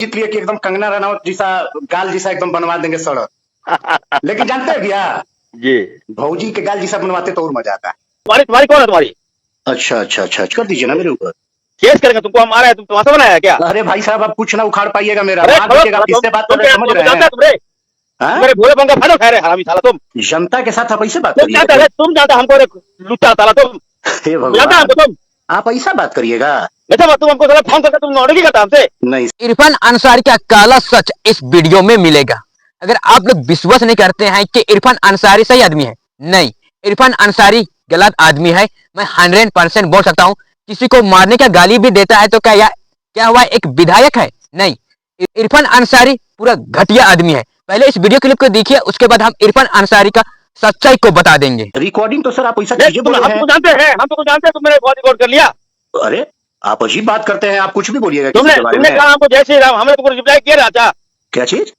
जीत लिए कि एकदम कंगना रनौत जैसा गाल जैसा एकदम बनवा देंगे सड़क। लेकिन जानते हैं भैया जी भौजी के गाल जैसा बनवाते तो और मजा आता है। तुम्हारी तुम्हारी कौन है तुम्हारी? अच्छा कर दीजिए ना मेरे ऊपर। केस करेंगे तुमको, हम आ रहे हैं, तुम तमाशा बनाया है क्या? अरे भाई साहब आप कुछ ना उखाड़ पाइएगा मेरा। अरे बात देखिएगा, आप किससे बात कर रहे हैं समझ रहे हैं? हाँ? मेरे भोले पंखा फायदा उठा रहे हरामी साला तुम। जनता के साथ आप ऐसे बात तुम जानते करिएगा? है, तुम जानते हमको लुच्चा साला तुम। हे जानता हमको भगवान, तुम। आप ऐसा बात करिएगा? ऐसा तुम हमको साला फोन करके तुम नौटंकी करता हमसे। नहीं इरफान अंसारी का काला सच इस वीडियो में मिलेगा। अगर आप लोग विश्वास नहीं करते हैं कि इरफान अंसारी सही आदमी है, नहीं, इरफान अंसारी गलत आदमी है। मैं 100% बोल सकता हूँ। किसी को मारने का गाली भी देता है तो क्या हुआ एक विधायक है? नहीं, इरफान अंसारी पूरा घटिया आदमी है। पहले इस वीडियो क्लिप को देखिए, उसके बाद हम इरफान अंसारी का सच्चाई को बता देंगे। रिकॉर्डिंग तो सर आप ऐसा चीजें तुम बोल रहे हमको हैं। जानते हैं, हम तुमको जानते हैं, तुम मेरे बहुत रिकॉर्ड कर लिया। अरे आप अजीब बात करते हैं, आप कुछ भी बोलिएगा किसी तुमने के बारे तुमने में। कहा हमको जय श्री राम, हमने तुमको रिप्लाई किया राजा। क्या चीज?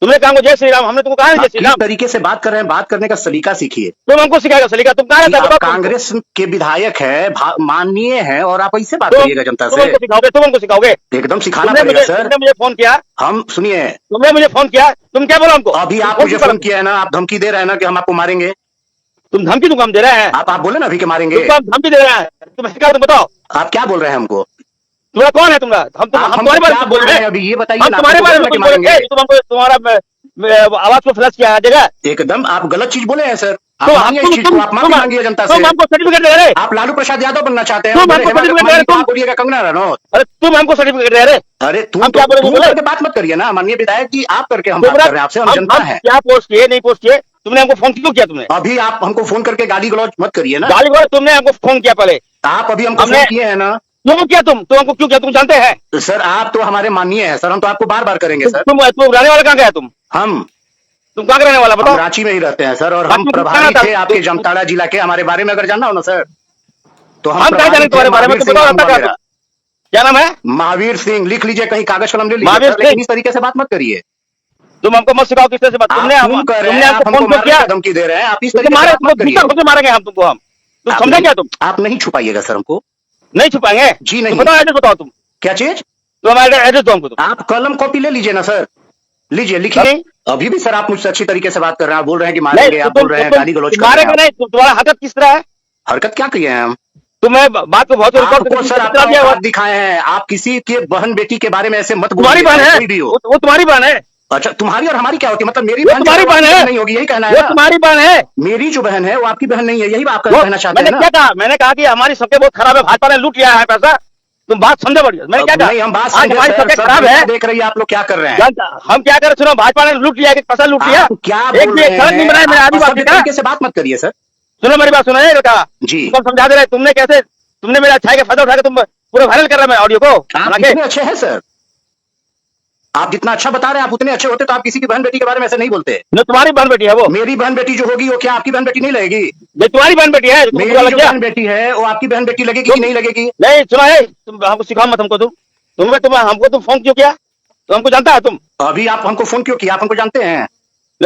तुमने कहा हमको जय श्री राम, हमने तुमको कहा जय श्री किस राम। तरीके से बात कर रहे हैं? बात करने का सलीका सीखिए। तुम हमको सिखाएगा सलीका? तुम कहा कि आप कांग्रेस के विधायक है, माननीय है, और आप ऐसे बात करिएगा जनता से? तुम हमको सिखाओगे? एकदम सिखाना पड़ेगा सर। तुमने मुझे फोन किया, हम सुनिए, तुमने मुझे फोन किया, तुम क्या बोला हमको? अभी आप मुझे फोन किया है ना, आप धमकी दे रहे हैं ना कि हम आपको मारेंगे। तुम धमकी तुमको हम दे रहे हैं? आप बोले ना अभी के मारेंगे। तुमको हम धमकी दे रहे हैं, तुम तुम बताओ आप क्या बोल रहे हैं हमको? तुम्हारा कौन है? तुम्हारा हम तुम्हारे बारे में बोल रहे हैं अभी ये बताइए हम ना, तुम्हारे आपको बारे में बोला कि कुछ बोलेंगे? मारेंगे। तुम हमको तुम्हारा आवाज को फ्लश किया जगह। एकदम आप गलत चीज बोले हैं सर। आप तो मानिए इस चीज को, आप माफी मांगिए जनता से। तुम हमको सर्टिफिकेट दे रहे? आप लालू प्रसाद यादव बनना चाहते हैं? तुम हमको सर्टिफिकेट दे रहे? तुम बोलिएगा कंगना रनौत। अरे तुम हमको सर्टिफिकेट दे रहे? अरे तुम हम क्या बोले? तुम करके बात मत करिए ना, माननीय विधायक जी, आप करके हम बात कर रहे हैं आपसे, हम जनता है। क्या पोस्ट किए नहीं पोस्ट किए? तुमने हमको फोन क्यों किया? तुमने अभी आप हमको फोन करके गाली गलौज मत करिए ना। गाली गलौज तुमने हमको फोन किया पहले। आप अभी हमको फोन किए हैं ना? क्यों किया? तुम हमको क्यों किया? तुम जानते हैं सर आप तो हमारे माननीय हैं सर, हम तो आपको बार बार करेंगे सर। तुम रहने वाला कहाँ गया? तुम कहाँ रहने वाला बताओ? रांची में ही रहते हैं सर, और हम प्रभारी थे आपके जामताड़ा जिला के। हमारे बारे में अगर जानना हो ना सर तो हम क्या जाने तुम्हारे बारे में? तुम बताओ क्या नाम है? महावीर सिंह। लिख लीजिए कहीं, कागज कलम ले महावीर लीजिए, लेकिन इस तरीके से बात मत करिए। तुम हमको मत सिखाओ किस तरह से बात। तुमने हमको फोन किया, धमकी दे रहे हैं, आप इस तरीके से बात मत करिए। मारेंगे हम तुमको। हम तुम समझे क्या? तुम आप नहीं छुपाइएगा सर हमको। नहीं छुपाएंगे जी नहीं। बताओ एड्रेस बताओ तुम। क्या चीज? तो हमारा एड्रेस दो हमको। आप कलम कॉपी ले लीजिए ना सर, लीजिए लिखिए। अभी भी सर आप मुझसे अच्छी तरीके से बात कर रहे हैं, आप बोल रहे हैं कि मारेंगे, आप बोल रहे हैं गाली गलौज कर रहे हैं। नहीं, तुम्हारा हरकत किस तरह है? हरकत क्या किए हैं हम? तुम्हें बात को बहुत आपको सर आपको दिखाए हैं। आप किसी के बहन बेटी के बारे में ऐसे मत बोलिए। तुम्हारी बहन है कोई भी हो। वो तुम्हारी बहन है। अच्छा तुम्हारी और हमारी क्या होती है? मतलब मेरी बहन तुम्हारी बहन है नहीं होगी, यही कहना है? वो तुम्हारी बहन है। मेरी जो बहन है वो आपकी बहन नहीं है, यही आप कहना चाहते हैं? मैंने क्या कहा? मैंने कहा कि हमारी सबके बहुत खराब है, भाजपा ने लूट लिया है पैसा। तुम बात समझे बढ़िया। मैंने क्या कहा? नहीं हम बात हमारी सबके खराब है। देख रही है आप लोग क्या कर रहे हैं? हम क्या कर? सुनो, भाजपा ने लूट लिया, पैसा लूट लिया। क्या एक भी सड़क नहीं बनाया मेरे आदिवासी का। तरीके से बात मत करिए सर। सुनो मेरी बात, सुनो बेटा जी, तुम समझा दे रहे। तुमने कैसे, तुमने मेरे अच्छाई का फायदा उठा के तुम पूरा वायरल कर रहे हैं ऑडियो को। आप कितने अच्छे हैं सर, आप जितना अच्छा बता रहे हैं, आप उतने अच्छे होते तो आप किसी की बहन बेटी के बारे में ऐसे नहीं बोलते। न तुम्हारी बहन बेटी है वो। मेरी बहन बेटी जो होगी वो क्या आपकी बहन बेटी नहीं लगेगी? तुम्हारी बहन बेटी है। मेरी जो बहन बेटी है वो आपकी बहन बेटी लगेगी कि नहीं लगेगी? नहीं सुना है, तुम हमको सिखाओ मत हमको। तुम हमको तुम फोन क्यों किया? तो हमको जानता है तुम? अभी आप हमको फोन क्यों किया? आप हमको जानते हैं?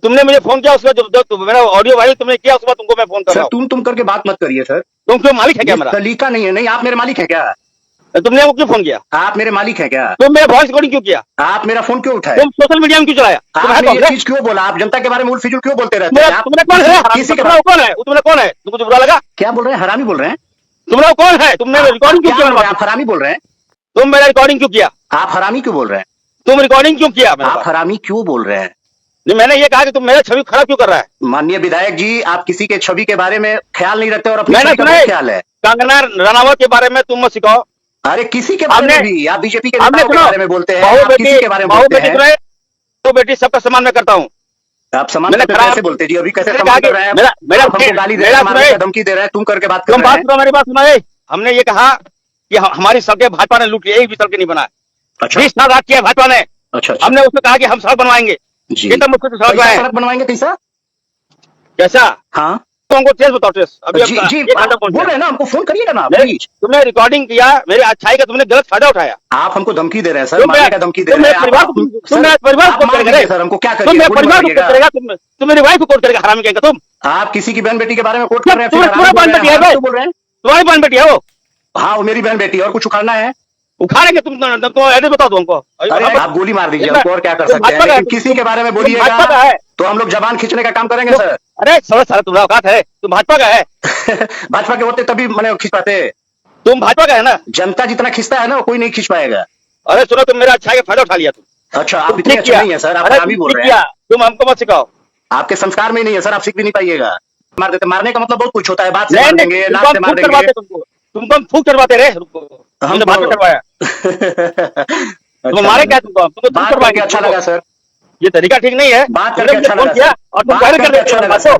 तुमने मुझे फोन किया, उसका जो मेरा ऑडियो वायरल तुमने किया, उसके बाद तुमको मैं फोन कर रहा हूं। तुम करके बात मत करिए सर। तुम क्यों मालिक है क्या मेरा? तरीका नहीं है। नहीं आप मेरे मालिक हैं क्या? तुमने वो क्यों फोन किया? आप मेरे मालिक हैं क्या? तुम मेरा वॉइस रिकॉर्डिंग क्यों किया? आप मेरा फोन क्यों उठाए? तुम सोशल मीडिया में क्यों चलाया? आपने ये चीज क्यों बोला? आप जनता के बारे में उल्ट फिजुल क्यों बोलते रहते हैं? तुमने कौन है? किसी के कौन है? तुम्हें कौन है? तुमको जो बुरा लगा? क्या बोल रहे हैं? हरामी बोल रहे हैं? तुमने कौन है? तुमने रिकॉर्डिंग क्यों किया? आप हरामी बोल रहे हैं? तुम मेरा रिकॉर्डिंग क्यों किया? आप हरामी क्यों बोल रहे हैं? तुम रिकॉर्डिंग क्यों किया? आप हरामी क्यों बोल रहे हैं? मैंने ये कहा कि तुम मेरा छवि खराब क्यों कर रहा है? माननीय विधायक जी, आप किसी के छवि के बारे में ख्याल नहीं रखते और अपनी मैंने छवि का ख्याल है। कंगना रनावत के बारे में तुम मत सिखाओ। अरे किसी के बारे में भी, आप बीजेपी के नेताओं के बारे में बोलते हैं, आप किसी के बारे में बोलते हैं। तो बेटी सबका सम्मान मैं करता हूँ। आप सम्मान कैसे बोलते जी? अभी कैसे सम्मान कर रहे हैं? मेरा हमको गाली दे रहे हैं, मारने का धमकी दे रहे हैं, तुम करके बात कर रहे हैं। मेरी बात सुनो। हमने ये कहा कि हमारी सड़कें भाजपा ने लूट ली, एक भी सड़क नहीं बना। 20 साल राज किया भाजपा ने। अच्छा हमने उसको कहा कि हम सड़क बनवाएंगे जी। मुझसे सड़क बनवाएंगे कैसा? कैसा? हाँ तो हमको ट्रेस बताओ। ट्रेस अभी जी बोल रहे हैं ना, हमको फोन करिएगा ना प्लीज। तुमने रिकॉर्डिंग किया, मेरी अच्छाई का तुमने गलत फायदा उठाया। आप हमको धमकी दे रहे हैं सर, मारने का धमकी दे रहे हैं। परिवार को सर हमको क्या करिए? परिवार को करेगा? तुम मेरी वाइफ को कोर्ट करेगा? हरामी कहेगा तुम। आप किसी की बहन बेटी के बारे में कोर्ट कर रहे हैं? तुम्हारी बहन बेटी है वो। हाँ वो मेरी बहन बेटी है, और कुछ उखाड़ना है? उखाड़ेंगे तुमको एड्रेस बताओ हमको। अरे आप गोली मार दीजिए हमको, और क्या कर तुम सकते हैं, भाजपा का लेकिन किसी के बारे में तुम भाजपा का बोलिएगा है। तो हम लोग जबान खींचने का काम करेंगे सर। अरे सारा तुम्हारा औकात है, तुम भाजपा का है। भाजपा के होते तभी मैंने खींच पाते। तुम भाजपा का है ना। जनता जितना खींचता है ना वो कोई नहीं खींच पाएगा। अरे सुनो, तुम मेरा अच्छाई का फायदा उठा लिया तुम। अच्छा आप तुम इतने ठीक अच्छे किया। नहीं है सर, आप अरे खराब ही तुम बोल ठीक रहे हैं। किया, तुम हमको मत सिखाओ। आपके संस्कार में ही नहीं है सर, आप सीख भी नहीं पाइएगा। मार देते, मारने का मतलब बहुत कुछ होता है, बात से नहीं मार नहीं, देंगे, तुमको लात हम से मार फूक देंगे। करवाते तुमको हम फूक करवाते रहे। हमने बात करवाया, तुम मारे क्या तुमको बात करके अच्छा लगा सर, ये तरीका ठीक नहीं है। बात करके अच्छा फोन लगा किया सर। और तुम बात वायरल कर करके देते अच्छा लगा हो। सर।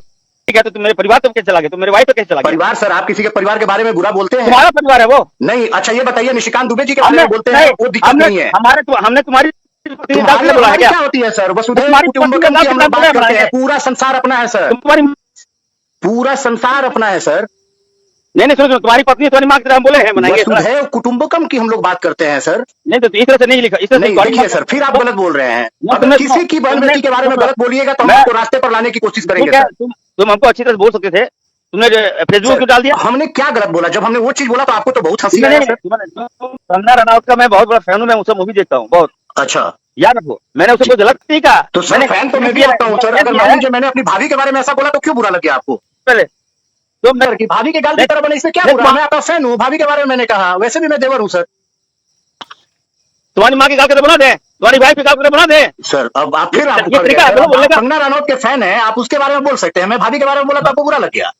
ठीक है, तो तुम मेरे परिवार पे कैसे चला गए, तुम मेरे वाइफ पे कैसे चला गए? परिवार सर, आप किसी के परिवार के बारे में बुरा बोलते हैं? तुम्हारा परिवार है वो। नहीं, अच्छा ये बताइए, निशिकांत दुबे जी के बारे में बोलते हैं, वो दिक्कत नहीं है। हमने तुम्हारी तुम्हारी क्या होती है सर? वसुधैव तुम्हारी कुटुंबकम की हम लोग बात करते हैं, पूरा संसार अपना है सर, तुम्हारी पूरा संसार अपना है सर। नहीं सुनो, तुम्हारी पत्नी तुम्हारी माँ की तरह हम बोले हैं बनाएंगे। वसुधैव कुटुंबकम की हम लोग बात करते हैं सर। नहीं तो इस तरह से नहीं लिखा, इस तरह नहीं देखिए सर, फिर आप गलत बोल रहे हैं। अगर किसी की बहन बेटी के बारे में गलत बोलिएगा तो हम आपको रास्ते पर लाने की कोशिश करेंगे सर। तुम हमको अच्छी तरह से बोल सकते थे, तुमने फेसबुक पे डाल दिया। हमने क्या गलत बोला? जब हमने वो चीज बोला तो आपको तो बहुत हंसी आया सर। कंगना रनौत का मैं बहुत बड़ा फैन हूँ, मैं उसका मूवी देखता हूँ बहुत। अच्छा, याद रखो, मैंने उसे कोई गलत नहीं कहा। तो सर फैन तो मैं भी लगता हूँ सर। अगर मान लीजिए मैंने अपनी भाभी के बारे में ऐसा बोला तो क्यों बुरा लग गया आपको? पहले तो मैं कि भाभी के गाल की तरह बने, इसमें क्या बुरा? मैं आपका फैन हूँ, भाभी के बारे में मैंने कहा, वैसे भी मैं देवर हूँ सर। तुम्हारी माँ की गाल के बना दे, तुम्हारी भाई की गाल के बना दे सर। अब आप फिर ये तरीका है बोलने का। कंगना रनौत के फैन है, आप उसके बारे में बोल सकते हैं, मैं भाभी के बारे में बोला तो आपको बुरा लग गया।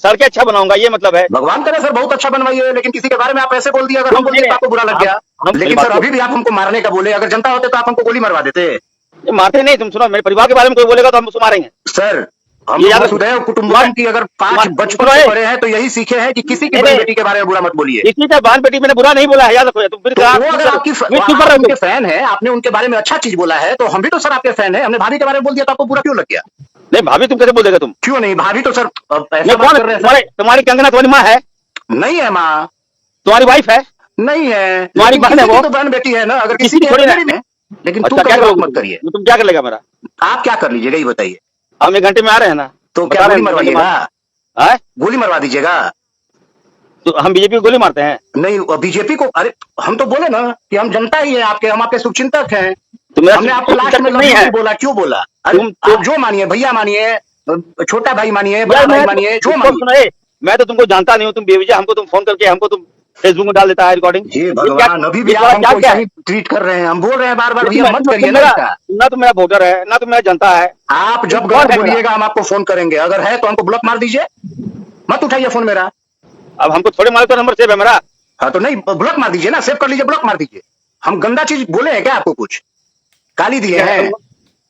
सर क्या अच्छा बनाऊंगा ये मतलब है? भगवान करे सर बहुत अच्छा बनवाइए, लेकिन किसी के बारे में आप ऐसे बोल दिया, अगर हम बोल दिए तो आपको बुरा लग गया। लेकिन सर अभी भी आप हमको मारने का बोले, अगर जनता होते तो आप हमको गोली मरवा देते। मारते नहीं, तुम सुनो, मेरे परिवार के बारे में कोई बोलेगा तो हम उसको मारेंगे सर। हम वसुधैव कुटुंबकम की अगर 5 बचपन से पढ़े हैं तो यही सीखे हैं कि किसी की बहन बेटी के बारे में बुरा मत बोलिए। किसी का बहन बेटी मैंने बुरा नहीं बोला है, याद रखो। तुम फिर अगर आपकी उनके फैन है, आपने उनके बारे में अच्छा चीज बोला है, तो हम भी तो सर आपके फैन है। हमने भाभी के बारे में बोल दिया तो आपको बुरा क्यों लग गया? नहीं भाभी तुम कैसे बोल देगा? तुम क्यों नहीं? भाभी तो सर ऐसा बात कर रहे हैं। तुम्हारी कंगना तुम्हारी माँ है? नहीं है माँ। तुम्हारी वाइफ है? नहीं है। तुम्हारी बहन है वो? तो बहन बेटी है ना, अगर किसी की थोड़ी है। लेकिन तुम क्या मत करिए। तुम क्या कर लेगा मेरा? आप क्या कर लीजिएगा ये बताइए। हम 1 घंटे में आ रहे हैं ना, तो क्या गोली मरवाइएगा? गोली मरवा दीजिएगा? तो हम बीजेपी को गोली मारते हैं? नहीं, बीजेपी को? अरे हम तो बोले ना कि हम जनता ही है आपके, हम आपके शुभचिंतक हैं। हमने आपको लास्ट में नहीं बोला, क्यों बोला? आप जो मानिए, भैया मानिए, छोटा भाई मानिए, बड़ा भाई मानिए, जो मानिए। मैं तो तुमको जानता नहीं हूँ, तुम बेवजह हमको तुम फोन करके हमको तुम फेसबुक में डाल देता है रिकॉर्डिंग। ये भगवान, अभी भी आप हमको ऐसा ही ट्रीट कर रहे हैं। हम बोल रहे हैं बार बार, भैया मत करिए ना। तो मेरा वोटर है ना, तो मेरा जनता है। आप जब गलत बोलिएगा हम आपको फोन करेंगे, अगर है तो हमको ब्लॉक मार दीजिए, मत उठाइए फोन मेरा। अब हमको थोड़े मारे तो नंबर सेव है मेरा। हाँ तो नहीं, ब्लॉक मार दीजिए ना, सेव कर लीजिए, ब्लॉक मार दीजिए। हम गंदा चीज बोले हैं क्या आपको? कुछ गाली दिए हैं?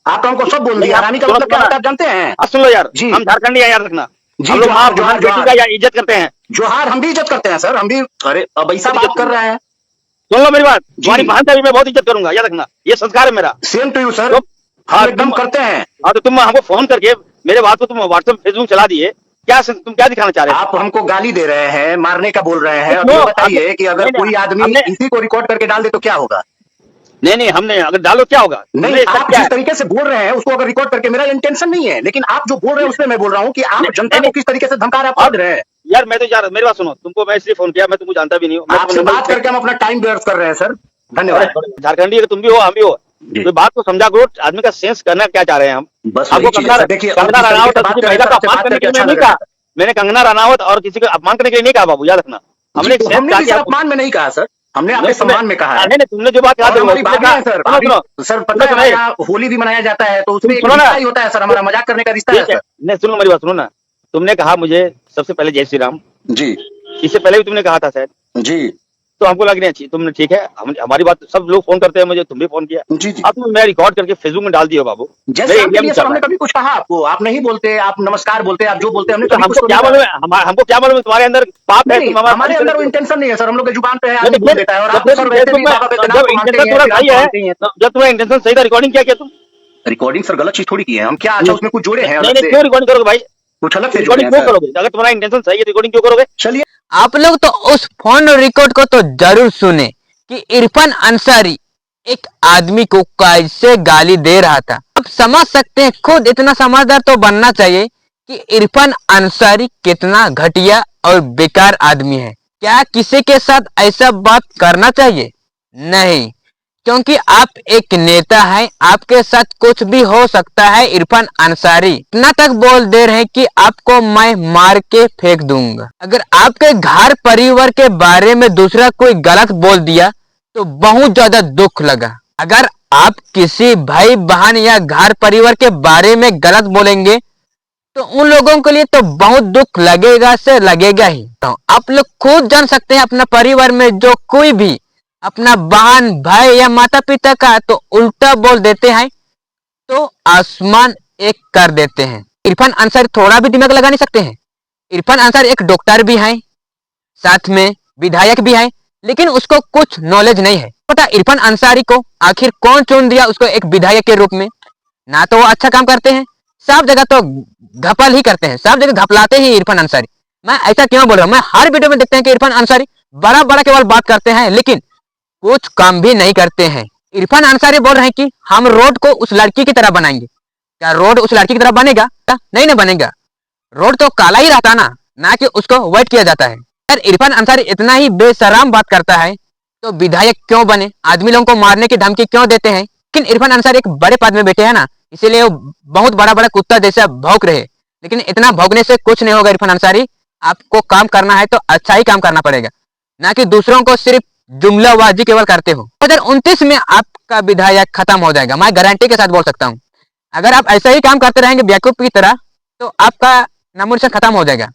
आप तो हमको सब बोल दिया। हरामी का मतलब क्या होता है आप जानते हैं? सुन लो यार जी, हम झारखंडी है, याद रखना। हम लोग जोहार बेटी का इज्जत करते हैं। जोहार हम भी इज्जत करते हैं सर, हम भी। अरे अब ऐसा बात कर रहे हैं। सुन लो मेरी बात, तुम्हारी बहन का भी मैं बहुत इज्जत करूंगा, याद रखना, ये संस्कार है मेरा। सेम टू यू सर, हम एकदम करते हैं। हाँ तो तुम हमको फोन करके मेरे बात को तुम व्हाट्सएप फेसबुक चला दिए, क्या तुम क्या दिखाना चाह रहे हैं? आप हमको गाली दे रहे हैं, मारने का बोल रहे हैं। अब ये बताइए कि अगर कोई आदमी इसी को रिकॉर्ड करके डाल दे तो क्या होगा? नहीं हमने अगर डालो क्या होगा? नहीं, आप जिस तरीके से बोल रहे हैं उसको अगर रिकॉर्ड करके, मेरा इंटेंशन नहीं है, लेकिन आप जो बोल रहे हैं उसमें मैं बोल रहा हूँ कि आप जनता को किस तरीके से धमका रहे हैं। यार मैं तो यार मेरी बात सुनो, तुमको मैं इसलिए फोन किया, मैं तुमको जानता भी नहीं हूँ। आपसे बात करके हम अपना टाइम व्यर्थ कर रहे हैं सर, धन्यवाद। झारखंडी तुम भी हो, हम भी हो, तो बात को समझा करो, आदमी का सेंस करना क्या चाह रहे हैं हम। बस देखिए, कंगना रनावत महिला का अपमान करने के लिए नहीं कहा मैंने, कंगना रनावत और किसी को अपमान करने के लिए नहीं कहा बाबू, याद रखना। हमने अपमान में नहीं कहा सर, हमने आपके सम्मान में कहा है। नहीं तुमने जो बात कहा सर, पता है यहाँ होली भी मनाया जाता है, तो उसमें एक रिश्ता ही होता है सर, हमारा मजाक करने का रिश्ता है सर। नहीं सुनो मेरी बात, सुनो ना। तुमने कहा मुझे सबसे पहले जय श्री राम जी, इससे पहले भी तुमने कहा था शायद जी, तो हमको लग नहीं अच्छी। तुमने ठीक है, हमारी बात सब लोग फोन करते हैं मुझे, तुम भी फोन किया जी जी। अब तुम मैं रिकॉर्ड करके फेसबुक में डाल दियो बाबू। जैसे हमने कभी कुछ कहा आपको? आप नहीं बोलते, आप नमस्कार बोलते, आप जो बोलते हैं हमने हमको क्या मालूम, हमको क्या मालूम तुम्हारे अंदर पाप है? हमारे अंदर वो इंटेंशन नहीं है सर, हम लोग के जुबान पे है, आदमी बोल देता है। और आप सर जब तुम्हारा इंटेंशन सही था, रिकॉर्डिंग क्या किया तुम? रिकॉर्डिंग सर गलत चीज थोड़ी की है हम, क्या अच्छा उसमें कुछ जोड़े हैं? क्यों रिकॉर्डिंग करोगे भाई? कुछ अलग से रिकॉर्डिंग क्यों करोगे? अगर तुम्हारा इंटेंशन सही है रिकॉर्डिंग क्यों करोगे? चलिए, आप लोग तो उस फोन रिकॉर्ड को तो जरूर सुने कि इरफान अंसारी एक आदमी को कैसे गाली दे रहा था। आप समझ सकते हैं, खुद इतना समझदार तो बनना चाहिए कि इरफान अंसारी कितना घटिया और बेकार आदमी है। क्या किसी के साथ ऐसा बात करना चाहिए? नहीं, क्योंकि आप एक नेता हैं, आपके साथ कुछ भी हो सकता है। इरफान अंसारी इतना तक बोल दे रहे हैं कि आपको मैं मार के फेंक दूंगा। अगर आपके घर परिवार के बारे में दूसरा कोई गलत बोल दिया तो बहुत ज्यादा दुख लगा। अगर आप किसी भाई बहन या घर परिवार के बारे में गलत बोलेंगे तो उन लोगों के लिए तो बहुत दुख लगेगा से लगेगा ही। तो आप लोग खुद जान सकते हैं, अपना परिवार में जो कोई भी अपना बहन भाई या माता पिता का तो उल्टा बोल देते हैं तो आसमान एक कर देते हैं। इरफान अंसारी थोड़ा भी दिमाग लगा नहीं सकते हैं। इरफान अंसारी एक डॉक्टर भी है, साथ में विधायक भी है, लेकिन उसको कुछ नॉलेज नहीं है। पता इरफान अंसारी को आखिर कौन चुन दिया उसको एक विधायक के रूप में? ना तो वो अच्छा काम करते हैं, सब जगह तो घपल ही करते हैं, सब जगह घपलाते ही इरफान अंसारी। मैं ऐसा क्यों बोल रहा हूँ, मैं हर वीडियो में देखते हैं कि इरफान अंसारी बड़ा बड़ा केवल बात करते हैं लेकिन कुछ काम भी नहीं करते हैं। इरफान अंसारी बोल रहे हैं कि हम रोड को उस लड़की की तरह बनाएंगे। क्या रोड उस लड़की की तरह बनेगा? नहीं ना बनेगा। रोड तो काला ही रहता ना कि उसको व्हाइट किया जाता है। अगर इरफान अंसारी इतना ही बेशरम बात करता है तो विधायक क्यों बने? आदमी लोगों को मारने की धमकी क्यों देते हैं? लेकिन इरफान अंसारी एक बड़े पद में बैठे हैं ना, इसीलिए वो बहुत बड़ा बड़ा कुत्ता जैसा भौंक रहे। लेकिन इतना भौंकने से कुछ नहीं होगा। इरफान अंसारी, आपको काम करना है तो अच्छा ही काम करना पड़ेगा, ना कि दूसरों को सिर्फ जुमलाबाजी केवल करते हो। 2029 में आपका विधायक खत्म हो जाएगा, मैं गारंटी के साथ बोल सकता हूँ। अगर आप ऐसा ही काम करते रहेंगे बेवकूफ की तरह तो आपका नामोनिशान खत्म हो जाएगा।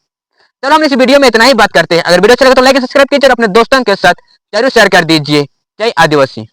चलो हम इस वीडियो में इतना ही बात करते हैं। अगर वीडियो अच्छा लगे तो लाइक सब्सक्राइब कीजिए और अपने दोस्तों के साथ जरूर शेयर कर दीजिए। जय आदिवासी।